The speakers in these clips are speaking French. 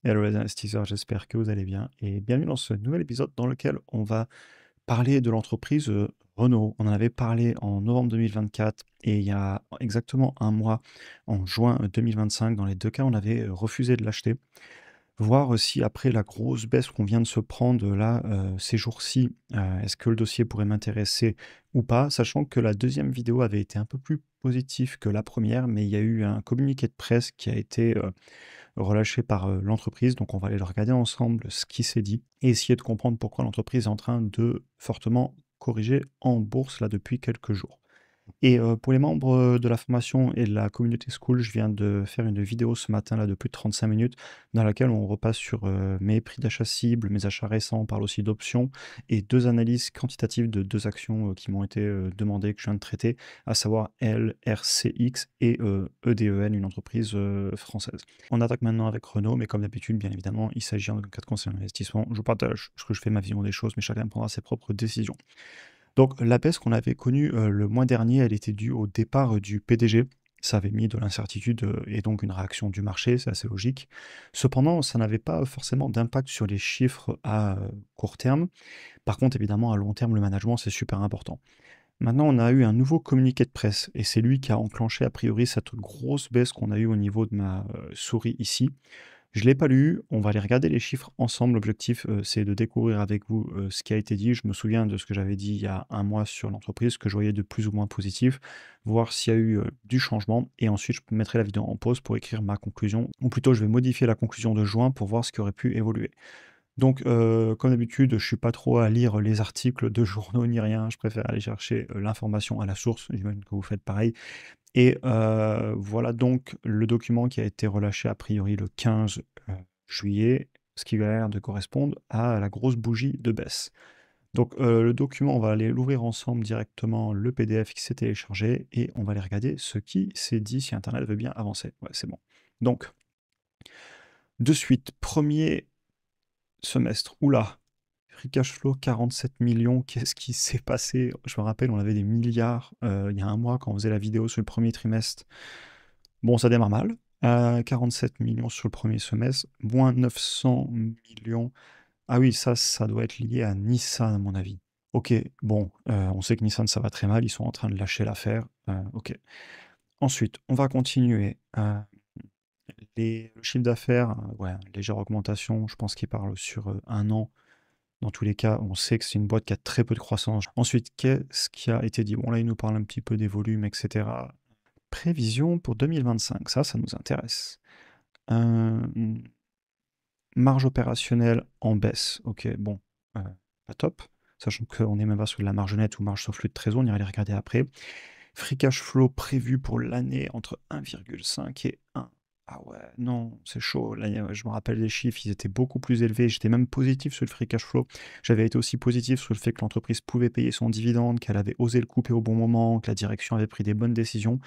Hello les investisseurs, j'espère que vous allez bien et bienvenue dans ce nouvel épisode dans lequel on va parler de l'entreprise Renault. On en avait parlé en novembre 2024 et il y a exactement un mois, en juin 2025. Dans les deux cas, on avait refusé de l'acheter. Voir aussi après la grosse baisse qu'on vient de se prendre là, ces jours-ci, est-ce que le dossier pourrait m'intéresser ou pas? Sachant que la deuxième vidéo avait été un peu plus positive que la première, mais il y a eu un communiqué de presse qui a été relâché par l'entreprise. Donc on va aller le regarder ensemble, ce qui s'est dit, et essayer de comprendre pourquoi l'entreprise est en train de fortement corriger en bourse là depuis quelques jours. Et pour les membres, de la formation et de la communauté school, je viens de faire une vidéo ce matin-là de plus de 35 minutes, dans laquelle on repasse sur, mes prix d'achat cibles, mes achats récents, on parle aussi d'options et 2 analyses quantitatives de 2 actions, qui m'ont été, demandées, que je viens de traiter, à savoir LRCX et EDEN, une entreprise, française. On attaque maintenant avec Renault, mais comme d'habitude, bien évidemment, il s'agit en cas de conseil en investissement. Je vous partage ce que je fais, ma vision des choses, mais chacun prendra ses propres décisions. Donc la baisse qu'on avait connue, le mois dernier, elle était due au départ, du PDG. Ça avait mis de l'incertitude, et donc une réaction du marché, c'est assez logique. Cependant, ça n'avait pas forcément d'impact sur les chiffres à, court terme. Par contre, évidemment, à long terme, le management, c'est super important. Maintenant, on a eu un nouveau communiqué de presse et c'est lui qui a enclenché a priori cette grosse baisse qu'on a eue au niveau de ma, souris ici. Je ne l'ai pas lu, on va aller regarder les chiffres ensemble. L'objectif, c'est de découvrir avec vous, ce qui a été dit. Je me souviens de ce que j'avais dit il y a un mois sur l'entreprise, que je voyais de plus ou moins positif, voir s'il y a eu, du changement et ensuite je mettrai la vidéo en pause pour écrire ma conclusion ou plutôt je vais modifier la conclusion de juin pour voir ce qui aurait pu évoluer. Donc, comme d'habitude, je suis pas trop à lire les articles de journaux ni rien, je préfère aller chercher, l'information à la source, j'imagine que vous faites pareil et voilà donc le document qui a été relâché a priori le 15 juillet, ce qui a l'air de correspondre à la grosse bougie de baisse. Donc le document, on va aller l'ouvrir ensemble directement, le PDF qui s'est téléchargé et on va aller regarder ce qui s'est dit si internet veut bien avancer. Ouais, c'est bon. Donc de suite, premier semestre, oula, free cash flow 47 millions, qu'est-ce qui s'est passé? Je me rappelle, on avait des milliards, il y a un mois quand on faisait la vidéo sur le premier trimestre. Bon, ça démarre mal. 47 millions sur le premier semestre, moins 900 millions. Ah oui, ça doit être lié à Nissan, à mon avis. Ok, bon, on sait que Nissan, ça va très mal, ils sont en train de lâcher l'affaire. Ok. Ensuite, on va continuer. Le chiffre d'affaires, ouais, légère augmentation, je pense qu'il parle sur un an. Dans tous les cas, on sait que c'est une boîte qui a très peu de croissance. Ensuite, qu'est-ce qui a été dit? Bon, là, il nous parle un petit peu des volumes, etc. Prévision pour 2025, ça nous intéresse. Marge opérationnelle en baisse. Ok, bon, pas top. Sachant qu'on est même pas sur de la marge nette ou marge sur flux de trésor, on ira les regarder après. Free cash flow prévu pour l'année entre 1,5 et 1. Ah ouais, non, c'est chaud. Là, je me rappelle les chiffres, ils étaient beaucoup plus élevés. J'étais même positif sur le free cash flow. J'avais été aussi positif sur le fait que l'entreprise pouvait payer son dividende, qu'elle avait osé le couper au bon moment, que la direction avait pris des bonnes décisions.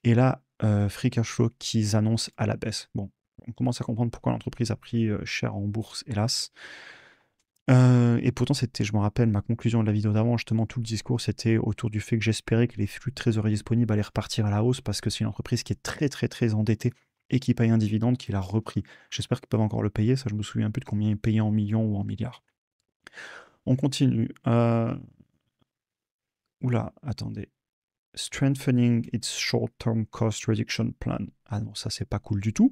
Et là, free cash flow qu'ils annoncent à la baisse. Bon, on commence à comprendre pourquoi l'entreprise a pris cher en bourse, hélas. Et pourtant, c'était, je me rappelle, ma conclusion de la vidéo d'avant, justement, tout le discours, c'était autour du fait que j'espérais que les flux de trésorerie disponibles allaient repartir à la hausse parce que c'est une entreprise qui est très, très, très endettée et qui paye un dividende qu'il a repris. J'espère qu'ils peuvent encore le payer. Ça, je me souviens plus de combien ils payaient en millions ou en milliards. On continue. Oula, attendez. Strengthening its short-term cost reduction plan. Ah non, ça, c'est pas cool du tout.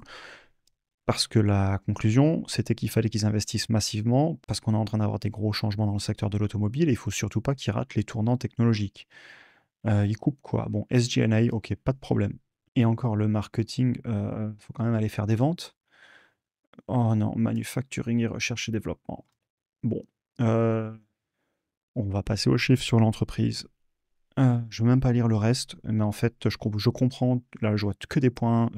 Parce que la conclusion, c'était qu'il fallait qu'ils investissent massivement, parce qu'on est en train d'avoir des gros changements dans le secteur de l'automobile, et il faut surtout pas qu'ils ratent les tournants technologiques. Ils coupent quoi? Bon, SG&A, ok, pas de problème. Et encore le marketing, faut quand même aller faire des ventes. Oh non, manufacturing et recherche et développement. Bon, on va passer aux chiffres sur l'entreprise. Je ne veux même pas lire le reste, mais en fait, je comprends, là, je vois que des points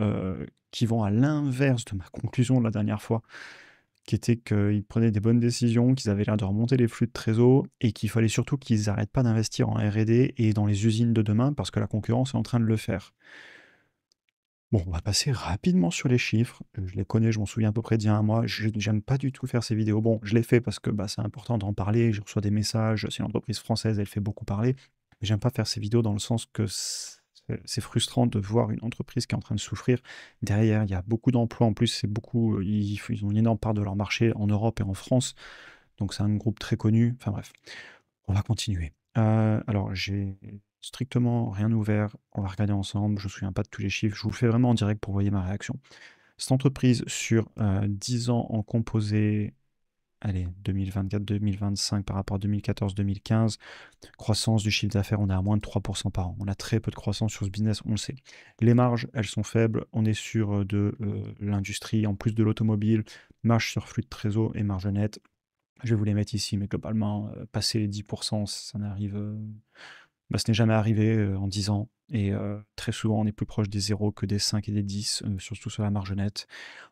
qui vont à l'inverse de ma conclusion de la dernière fois, qui était qu'ils prenaient des bonnes décisions, qu'ils avaient l'air de remonter les flux de trésor, et qu'il fallait surtout qu'ils n'arrêtent pas d'investir en R&D et dans les usines de demain, parce que la concurrence est en train de le faire. Bon, on va passer rapidement sur les chiffres. Je les connais, je m'en souviens à peu près d'il y a un mois. J'aime pas du tout faire ces vidéos. Bon, je l'ai fait parce que bah, c'est important d'en parler. Je reçois des messages. C'est une entreprise française, elle fait beaucoup parler. Mais j'aime pas faire ces vidéos dans le sens que c'est frustrant de voir une entreprise qui est en train de souffrir. Derrière, il y a beaucoup d'emplois. En plus, c'est beaucoup, ils ont une énorme part de leur marché en Europe et en France. Donc, c'est un groupe très connu. Enfin bref, on va continuer. Alors, j'ai strictement rien ouvert. On va regarder ensemble. Je ne me souviens pas de tous les chiffres. Je vous le fais vraiment en direct pour voir ma réaction. Cette entreprise, sur 10 ans en composé, allez, 2024-2025 par rapport à 2014-2015, croissance du chiffre d'affaires, on est à moins de 3% par an. On a très peu de croissance sur ce business, on le sait. Les marges, elles sont faibles. On est sur de l'industrie, en plus de l'automobile, marge sur flux de trésor et marge nette. Je vais vous les mettre ici, mais globalement, passer les 10%, ça n'arrive... ce n'est jamais arrivé en 10 ans. Et très souvent, on est plus proche des 0 que des 5 et des 10, surtout sur la marge nette.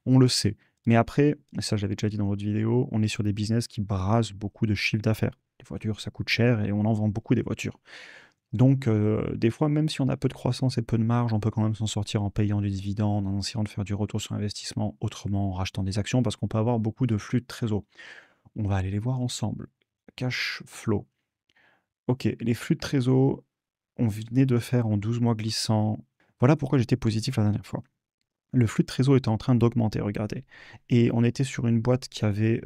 On le sait. Mais après, ça je l'avais déjà dit dans votre vidéo, on est sur des business qui brassent beaucoup de chiffre d'affaires. Les voitures, ça coûte cher et on en vend beaucoup des voitures. Donc, des fois, même si on a peu de croissance et peu de marge, on peut quand même s'en sortir en payant des dividendes, en essayant de faire du retour sur investissement autrement, en rachetant des actions, parce qu'on peut avoir beaucoup de flux de trésor. On va aller les voir ensemble. Cash flow. Ok, les flux de trésor, on venait de faire en 12 mois glissants. Voilà pourquoi j'étais positif la dernière fois. Le flux de trésor était en train d'augmenter, regardez. Et on était sur une boîte qui avait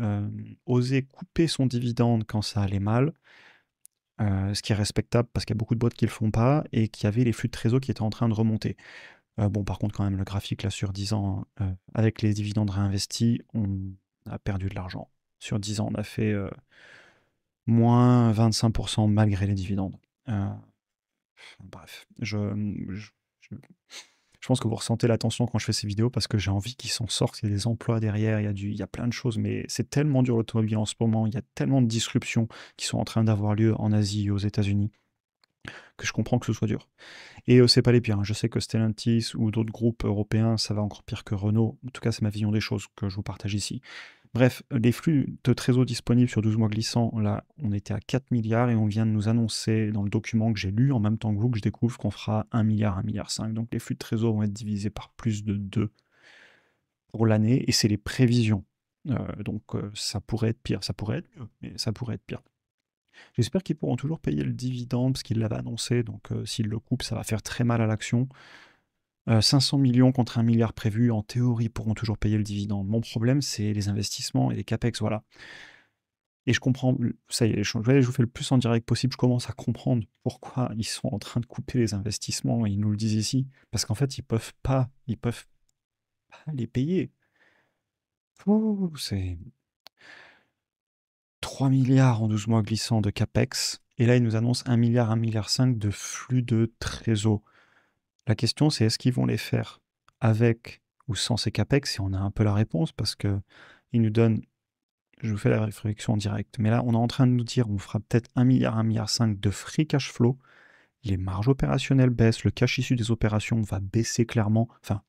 osé couper son dividende quand ça allait mal, ce qui est respectable parce qu'il y a beaucoup de boîtes qui ne le font pas, et qui avait les flux de trésor qui étaient en train de remonter. Bon, par contre, quand même, le graphique, là, sur 10 ans, avec les dividendes réinvestis, on a perdu de l'argent. Sur 10 ans, on a fait moins 25% malgré les dividendes. Bref, je- je pense que vous ressentez la tension quand je fais ces vidéos parce que j'ai envie qu'ils s'en sortent. Il y a des emplois derrière, il y a plein de choses, mais c'est tellement dur l'automobile en ce moment. Il y a tellement de disruptions qui sont en train d'avoir lieu en Asie et aux États-Unis que je comprends que ce soit dur. Et c'est pas les pires, hein. Je sais que Stellantis ou d'autres groupes européens, ça va encore pire que Renault. En tout cas, c'est ma vision des choses que je vous partage ici. Bref, les flux de trésor disponibles sur 12 mois glissants, là, on était à 4 milliards et on vient de nous annoncer dans le document que j'ai lu en même temps que vous, que je découvre qu'on fera 1 milliard, 1 milliard 5. Donc les flux de trésor vont être divisés par plus de 2 pour l'année et c'est les prévisions. Donc ça pourrait être pire, ça pourrait être mieux, mais ça pourrait être pire. J'espère qu'ils pourront toujours payer le dividende parce qu'ils l'avaient annoncé, donc s'ils le coupent, ça va faire très mal à l'action. 500 millions contre 1 milliard prévu, en théorie, pourront toujours payer le dividende. Mon problème, c'est les investissements et les capex, voilà. Et je comprends, ça y est, je vous fais le plus en direct possible, je commence à comprendre pourquoi ils sont en train de couper les investissements, et ils nous le disent ici, parce qu'en fait, ils peuvent pas les payer. Ouh, c'est 3 milliards en 12 mois glissants de capex, et là, ils nous annoncent 1 milliard, 1 milliard 5 de flux de trésor. La question, c'est est-ce qu'ils vont les faire avec ou sans ces capex? Et on a un peu la réponse parce que ils nous donnent, je vous fais la réflexion en direct, mais là, on est en train de nous dire on fera peut-être 1 milliard, 1 milliard 5 de free cash flow. Les marges opérationnelles baissent, le cash issu des opérations va baisser clairement. Enfin,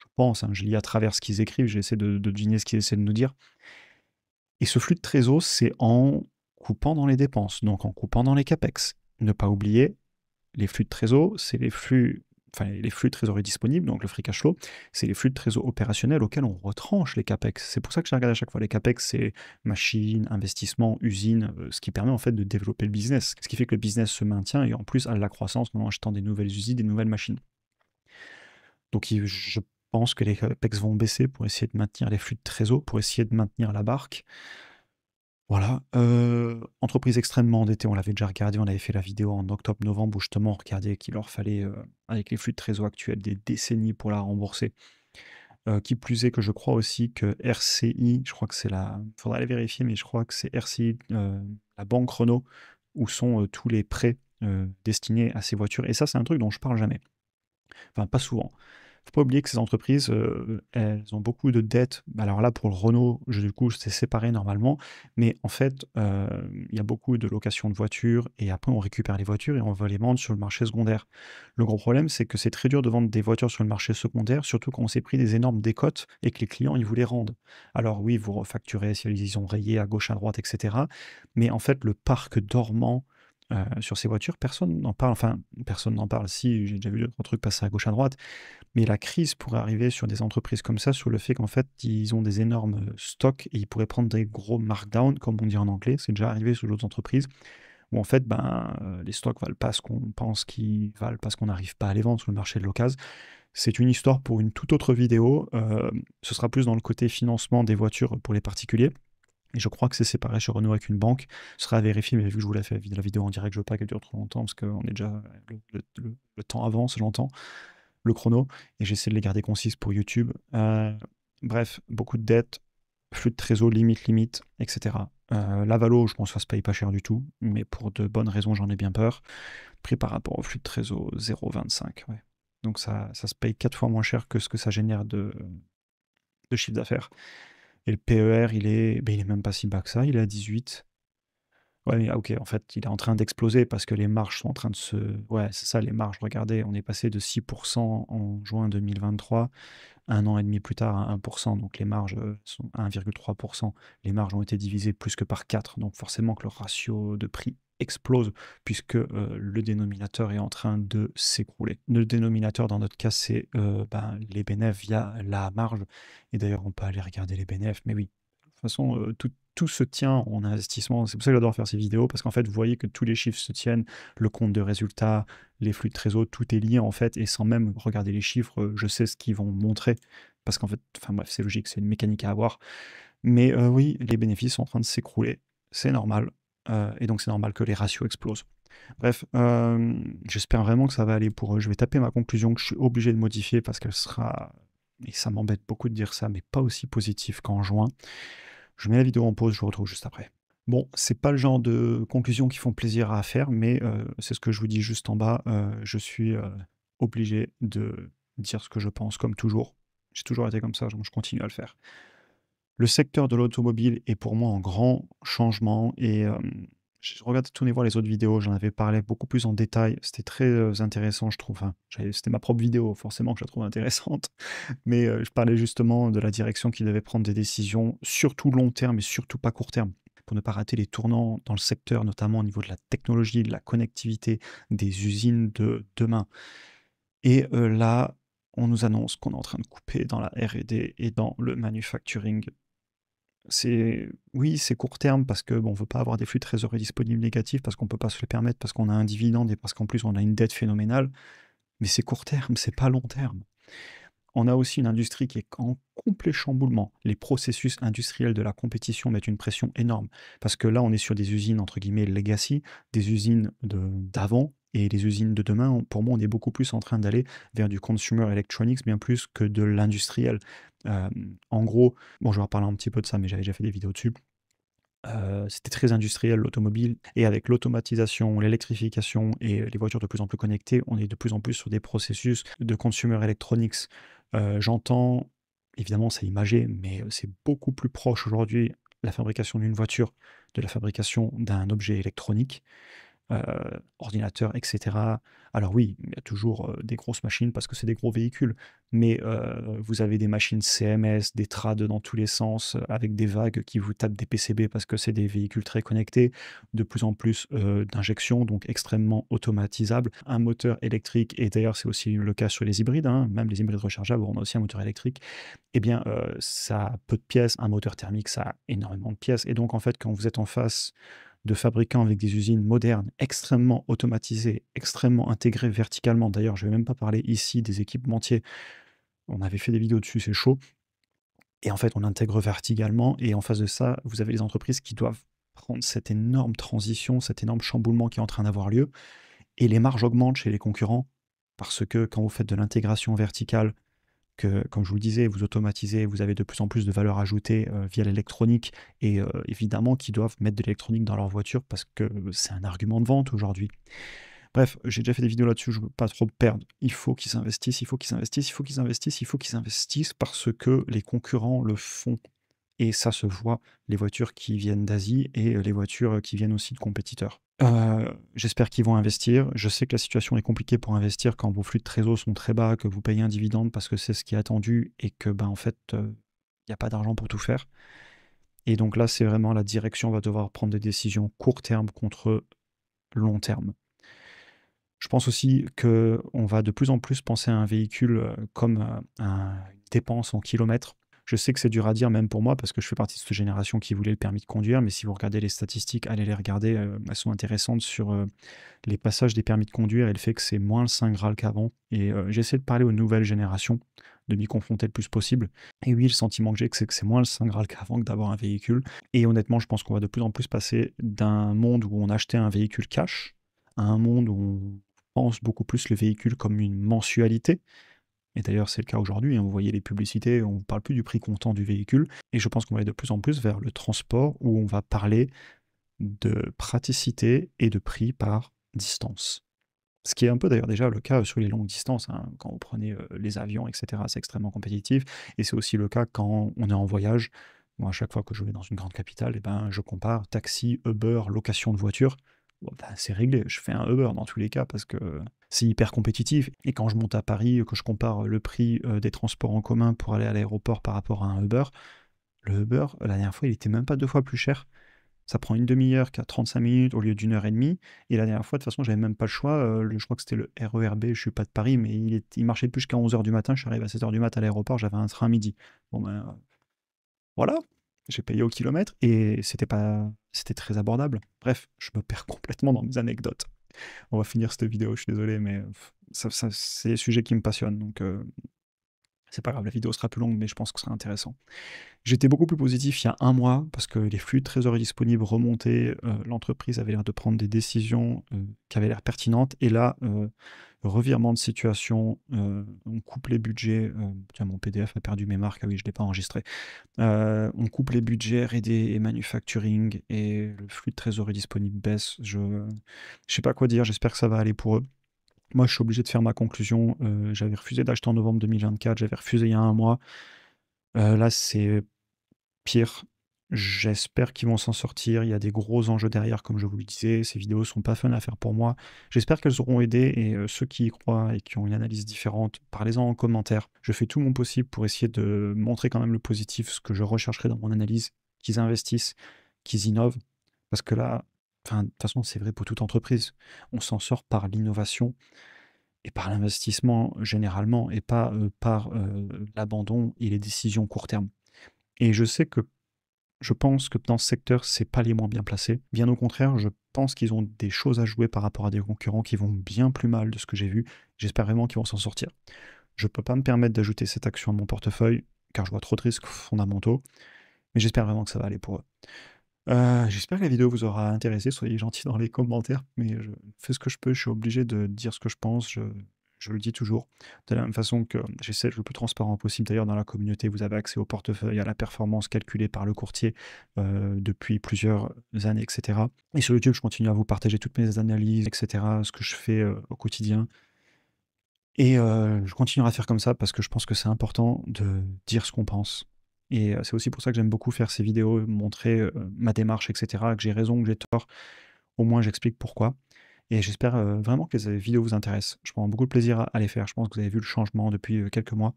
je pense, hein, je lis à travers ce qu'ils écrivent, j'essaie de deviner ce qu'ils essaient de nous dire. Et ce flux de trésor, c'est en coupant dans les dépenses, donc en coupant dans les capex. Ne pas oublier, les flux de trésor, c'est les flux de trésorerie disponibles, donc le free cash flow, c'est les flux de trésor opérationnels auxquels on retranche les capex. C'est pour ça que je regarde à chaque fois les capex, c'est machines, investissements, usines, ce qui permet en fait de développer le business, ce qui fait que le business se maintient et en plus a de la croissance en achetant des nouvelles usines, des nouvelles machines. Donc je pense que les capex vont baisser pour essayer de maintenir les flux de trésor, pour essayer de maintenir la barque. Voilà, entreprise extrêmement endettée, on l'avait déjà regardé, on avait fait la vidéo en octobre-novembre où justement on regardait qu'il leur fallait, avec les flux de trésor actuels, des décennies pour la rembourser. Qui plus est que je crois aussi que RCI, je crois que c'est la... faudrait aller vérifier, mais je crois que c'est RCI, la banque Renault, où sont tous les prêts destinés à ces voitures. Et ça, c'est un truc dont je parle jamais. Enfin, pas souvent. Faut pas oublier que ces entreprises, elles ont beaucoup de dettes. Alors là, pour le Renault, du coup, c'est séparé normalement. Mais en fait, il y a beaucoup de locations de voitures et après, on récupère les voitures et on va les vendre sur le marché secondaire. Le gros problème, c'est que c'est très dur de vendre des voitures sur le marché secondaire, surtout quand on s'est pris des énormes décotes et que les clients, ils vous les rendent. Alors oui, vous refacturez si ils ont rayé à gauche, à droite, etc. Mais en fait, le parc dormant sur ces voitures, personne n'en parle. Enfin, personne n'en parle. Si, j'ai déjà vu d'autres trucs passer à gauche, à droite. Mais la crise pourrait arriver sur des entreprises comme ça, sur le fait qu'en fait, ils ont des énormes stocks et ils pourraient prendre des gros markdowns, comme on dit en anglais. C'est déjà arrivé sur d'autres entreprises. où en fait, les stocks valent pas ce qu'on pense qu'ils valent parce qu'on n'arrive pas à les vendre sur le marché de l'occasion. C'est une histoire pour une toute autre vidéo. Ce sera plus dans le côté financement des voitures pour les particuliers. Et je crois que c'est séparé chez Renault avec une banque. Ce sera à vérifier, mais vu que je vous l'ai fait la vidéo en direct, je veux pas qu'elle dure trop longtemps parce qu'on est déjà. Le temps avance, j'entends, le chrono. Et j'essaie de les garder concises pour YouTube. Bref, beaucoup de dettes, flux de trésor limite, etc. La Valo, je pense que ça se paye pas cher du tout, mais pour de bonnes raisons, j'en ai bien peur. Prix par rapport au flux de trésor, 0,25. Ouais. Donc ça se paye 4 fois moins cher que ce que ça génère de chiffre d'affaires. Et le PER, il est même pas si bas que ça, il est à 18. Ouais, mais ok, en fait, il est en train d'exploser parce que les marges sont en train de se. Ouais, c'est ça, les marges. Regardez, on est passé de 6% en juin 2023, un an et demi plus tard à 1%. Donc les marges sont à 1,3%. Les marges ont été divisées plus que par 4. Donc forcément que le ratio de prix explose puisque le dénominateur est en train de s'écrouler. Le dénominateur, dans notre cas, c'est les bénéfices via la marge. Et d'ailleurs, on peut aller regarder les bénéfices, mais oui. De toute façon, tout se tient en investissement. C'est pour ça que j'adore faire ces vidéos, parce qu'en fait, vous voyez que tous les chiffres se tiennent, le compte de résultats, les flux de trésor, tout est lié en fait, et sans même regarder les chiffres, je sais ce qu'ils vont montrer, parce qu'en fait, enfin bref, c'est logique, c'est une mécanique à avoir. Mais oui, les bénéfices sont en train de s'écrouler, c'est normal, et donc c'est normal que les ratios explosent. Bref, j'espère vraiment que ça va aller pour eux. Je vais taper ma conclusion que je suis obligé de modifier parce qu'elle sera, et ça m'embête beaucoup de dire ça, mais pas aussi positive qu'en juin. Je mets la vidéo en pause, je vous retrouve juste après. Bon, c'est pas le genre de conclusions qui font plaisir à faire, mais c'est ce que je vous dis juste en bas. Je suis obligé de dire ce que je pense, comme toujours. J'ai toujours été comme ça, donc je continue à le faire. Le secteur de l'automobile est pour moi en grand changement et je regarde, tournez voir les autres vidéos, j'en avais parlé beaucoup plus en détail. C'était très intéressant, je trouve. Enfin, c'était ma propre vidéo, forcément que je la trouve intéressante. Mais je parlais justement de la direction qui devait prendre des décisions, surtout long terme et surtout pas court terme, pour ne pas rater les tournants dans le secteur, notamment au niveau de la technologie, de la connectivité, des usines de demain. Et là, on nous annonce qu'on est en train de couper dans la R&D et dans le manufacturing. Oui, c'est court terme parce que bon, on veut pas avoir des flux de trésorerie disponibles négatifs parce qu'on peut pas se le permettre, parce qu'on a un dividende et parce qu'en plus on a une dette phénoménale. Mais c'est court terme, c'est pas long terme. On a aussi une industrie qui est en complet chamboulement. Les processus industriels de la compétition mettent une pression énorme. Parce que là, on est sur des usines, entre guillemets, legacy, des usines d'avant, et les usines de demain, pour moi, on est beaucoup plus en train d'aller vers du consumer electronics, bien plus que de l'industriel. En gros, bon, je vais reparler un petit peu de ça, mais j'avais déjà fait des vidéos dessus. C'était très industriel l'automobile, et avec l'automatisation, l'électrification et les voitures de plus en plus connectées, on est de plus en plus sur des processus de consumer electronics. J'entends, évidemment c'est imagé, mais c'est beaucoup plus proche aujourd'hui la fabrication d'une voiture de la fabrication d'un objet électronique, heu, ordinateurs et cetera. Alors oui, il y a toujours, des grosses machines parce que c'est des gros véhicules, mais vous avez des machines CMS, des trades dans tous les sens, avec des vagues qui vous tapent des PCB parce que c'est des véhicules très connectés, de plus en plus, d'injection, donc extrêmement automatisables. Un moteur électrique, et d'ailleurs c'est aussi le cas sur les hybrides, hein, même les hybrides rechargeables, on a aussi un moteur électrique. Eh bien, ça a peu de pièces, un moteur thermique, ça a énormément de pièces, et donc en fait, quand vous êtes en face de fabricants avec des usines modernes, extrêmement automatisées, extrêmement intégrées verticalement. D'ailleurs, je ne vais même pas parler ici des équipementiers. On avait fait des vidéos dessus, c'est chaud. Et en fait, on intègre verticalement. Et en face de ça, vous avez les entreprises qui doivent prendre cette énorme transition, cet énorme chamboulement qui est en train d'avoir lieu. Et les marges augmentent chez les concurrents parce que quand vous faites de l'intégration verticale, que, comme je vous le disais, vous automatisez, vous avez de plus en plus de valeur ajoutée via l'électronique, et évidemment qui doivent mettre de l'électronique dans leur voiture parce que c'est un argument de vente aujourd'hui. Bref, j'ai déjà fait des vidéos là-dessus, je ne veux pas trop perdre. Il faut qu'ils s'investissent, il faut qu'ils investissent, il faut qu'ils investissent, il faut qu'ils investissent parce que les concurrents le font. Et ça se voit, les voitures qui viennent d'Asie et les voitures qui viennent aussi de compétiteurs. J'espère qu'ils vont investir. Je sais que la situation est compliquée pour investir quand vos flux de trésor sont très bas, que vous payez un dividende parce que c'est ce qui est attendu et que, en fait, il n'y a pas d'argent pour tout faire. Et donc là, c'est vraiment la direction va devoir prendre des décisions court terme contre long terme. Je pense aussi qu'on va de plus en plus penser à un véhicule comme une dépense en kilomètres. Je sais que c'est dur à dire même pour moi parce que je fais partie de cette génération qui voulait le permis de conduire, mais si vous regardez les statistiques, allez les regarder, elles sont intéressantes sur, les passages des permis de conduire et le fait que c'est moins le saint graal qu'avant et j'essaie de parler aux nouvelles générations, de m'y confronter le plus possible et oui, le sentiment que j'ai, que c'est moins le saint graal qu'avant que d'avoir un véhicule et honnêtement, je pense qu'on va de plus en plus passer d'un monde où on achetait un véhicule cash, à un monde où on pense beaucoup plus le véhicule comme une mensualité et d'ailleurs, c'est le cas aujourd'hui, hein, vous voyez les publicités, on ne parle plus du prix comptant du véhicule et je pense qu'on va aller de plus en plus vers le transport où on va parler de praticité et de prix par distance. Ce qui est un peu d'ailleurs déjà le cas sur les longues distances, hein. Quand vous prenez les avions, etc., c'est extrêmement compétitif. Et c'est aussi le cas quand on est en voyage. Moi, à chaque fois que je vais dans une grande capitale, eh ben, je compare taxi, Uber, location de voiture. Bon, ben, c'est réglé, je fais un Uber dans tous les cas parce que c'est hyper compétitif. Et quand je monte à Paris, que je compare le prix des transports en commun pour aller à l'aéroport par rapport à un Uber, le Uber, la dernière fois, il était même pas 2 fois plus cher. Ça prend une demi-heure qu'à 35 minutes au lieu d'une heure et demie. Et la dernière fois, de toute façon, j'avais même pas le choix. Je crois que c'était le RERB, je suis pas de Paris, mais il marchait plus jusqu'à 11 heures du matin. Je suis arrivé à 7 heures du matin à l'aéroport, j'avais un train à midi. Bon ben voilà, j'ai payé au kilomètre et c'était très abordable. Bref, je me perds complètement dans mes anecdotes. On va finir cette vidéo, je suis désolé, mais c'est des sujets qui me passionnent. Donc c'est pas grave, la vidéo sera plus longue, mais je pense que ce sera intéressant. J'étais beaucoup plus positif il y a un mois parce que les flux de trésorerie disponibles remontaient, l'entreprise avait l'air de prendre des décisions qui avaient l'air pertinentes. Et là, revirement de situation, on coupe les budgets. Tiens, mon PDF a perdu mes marques, ah oui, je ne l'ai pas enregistré. On coupe les budgets R&D et manufacturing et le flux de trésorerie disponible baisse. Je ne sais pas quoi dire, j'espère que ça va aller pour eux. Moi, je suis obligé de faire ma conclusion. J'avais refusé d'acheter en novembre 2024, j'avais refusé il y a un mois. Là, c'est pire. J'espère qu'ils vont s'en sortir. Il y a des gros enjeux derrière, comme je vous le disais. Ces vidéos sont pas fun à faire pour moi. J'espère qu'elles auront aidé et ceux qui y croient et qui ont une analyse différente, parlez-en en commentaire. Je fais tout mon possible pour essayer de montrer quand même le positif, ce que je rechercherai dans mon analyse, qu'ils investissent, qu'ils innovent. Parce que là, enfin, de toute façon, c'est vrai pour toute entreprise. On s'en sort par l'innovation et par l'investissement généralement et pas par l'abandon et les décisions court terme. Et je pense que dans ce secteur, c'est pas les moins bien placés. Bien au contraire, je pense qu'ils ont des choses à jouer par rapport à des concurrents qui vont bien plus mal de ce que j'ai vu. J'espère vraiment qu'ils vont s'en sortir. Je peux pas me permettre d'ajouter cette action à mon portefeuille, car je vois trop de risques fondamentaux, mais j'espère vraiment que ça va aller pour eux. J'espère que la vidéo vous aura intéressé, soyez gentils dans les commentaires, mais je fais ce que je peux, je suis obligé de dire ce que je pense, je le dis toujours. De la même façon que j'essaie d'être le plus transparent possible, d'ailleurs dans la communauté, vous avez accès au portefeuille, à la performance calculée par le courtier depuis plusieurs années, etc. Et sur YouTube, je continue à vous partager toutes mes analyses, etc., ce que je fais au quotidien. Et je continuerai à faire comme ça parce que je pense que c'est important de dire ce qu'on pense. Et c'est aussi pour ça que j'aime beaucoup faire ces vidéos, montrer ma démarche, etc., que j'ai raison, que j'ai tort. Au moins, j'explique pourquoi. Et j'espère vraiment que ces vidéos vous intéressent. Je prends beaucoup de plaisir à les faire. Je pense que vous avez vu le changement depuis quelques mois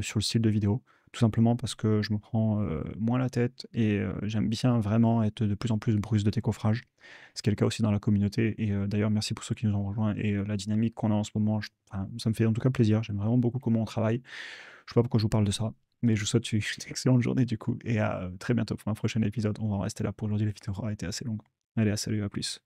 sur le style de vidéo. Tout simplement parce que je me prends moins la tête et j'aime bien vraiment être de plus en plus bruse de décoffrage. Ce qui est le cas aussi dans la communauté. Et d'ailleurs, merci pour ceux qui nous ont rejoints et la dynamique qu'on a en ce moment. Enfin, ça me fait en tout cas plaisir. J'aime vraiment beaucoup comment on travaille. Je sais pas pourquoi je vous parle de ça, mais je vous souhaite une excellente journée du coup et à très bientôt pour un prochain épisode. On va en rester là pour aujourd'hui. La vidéo aura été assez longue. Allez, à salut, à plus.